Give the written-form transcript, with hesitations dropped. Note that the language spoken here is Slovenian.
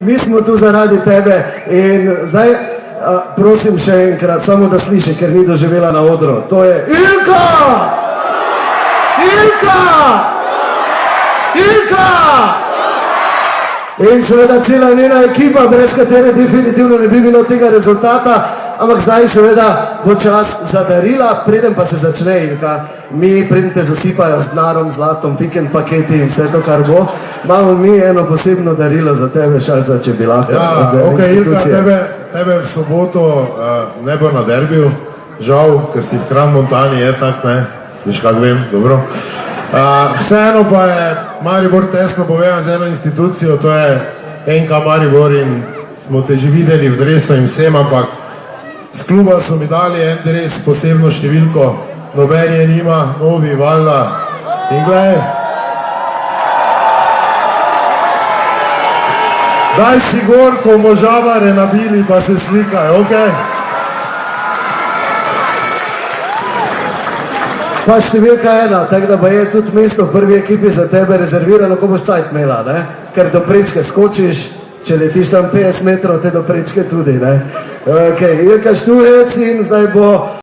Mi smo tu zaradi tebe in zdaj prosim še enkrat, samo da sliši, ker ni doživela na odru. To je Ilka! Ilka! Ilka! In seveda cela njena ekipa, brez katere definitivno ne bi bilo tega rezultata, ampak zdaj seveda bo čas za darila, preden pa se začne Ilka. Mi preden te zasipajo z denarom, zlatom, vikend paketi in vse to, kar bo, imamo mi eno posebno darilo za tebe, Šalca, če bi lahko. Ja, ok, Ilka, tebe v soboto ne bo na derbiju, žal, ker si v Kran Montani, je tak, ne, viš kak vem, dobro. Vseeno pa je Maribor tesno povezan z eno institucijo, to je NK Maribor in smo te že videli v dresu in vsem, ampak z kluba so mi dali en dres, posebno številko, noben je nima, novi, valjda, in glej, daj si gor, ko možavare nabili, pa se slikaj, okej? Pa številka 1, tako da pa je tudi mesto v prvi ekipi za tebe rezervirano, ko boš cajt imela, ne? Ker do prečke skočiš, če letiš tam 50 metrov, te do prečke tudi, ne? Ok, Ilka Štuvec in zdaj bo